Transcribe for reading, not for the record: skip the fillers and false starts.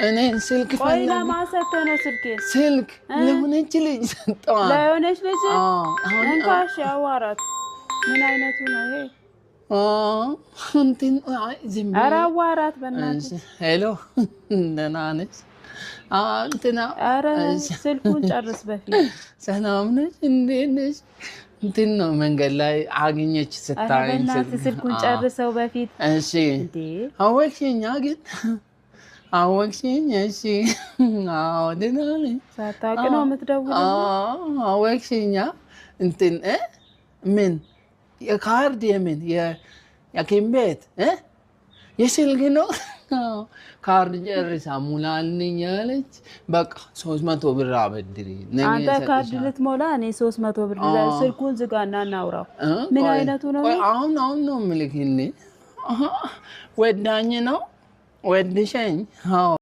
እኔ ስልክ ቆይና ማሰተህ ነው ስልክ ለሆነች ልጅ ሰጠዋል። ለሆነች ልጅ እንካሽ አዋራት። ምን አይነቱ ነው ይሄ? እንትን ዝም ብዬ ኧረ አዋራት በእናትህ። ሄሎ ደህና ነሽ? እንትና ኧረ ስልኩን ጨርስ በፊት። ሰላም ነሽ? እንዴት ነሽ? እንትን ነው መንገድ ላይ አገኘች ስታይ። በእናትህ ስልኩን ጨርሰው በፊት። እሺ አወቅሽኛ ግን አወቅሽኝ? እሺ አዎ ደህና ነኝ። ሳታውቅ ነው የምትደውለው? አወቅሽኛ? እንትን ምን የካርድ የምን የሐኪም ቤት የስልክ ነው ካርድ ጨርሳ ሙላልኝ ያለች። በቃ 300 ብር አበድሪ። አንተ ካርድ ልትሞላ እኔ 300 ብር ስልኩን ዝጋና እናውራው። ምን አይነቱ ነው? አሁን ነው የምልክልኝ። ወዳኝ ነው ወድሸኝ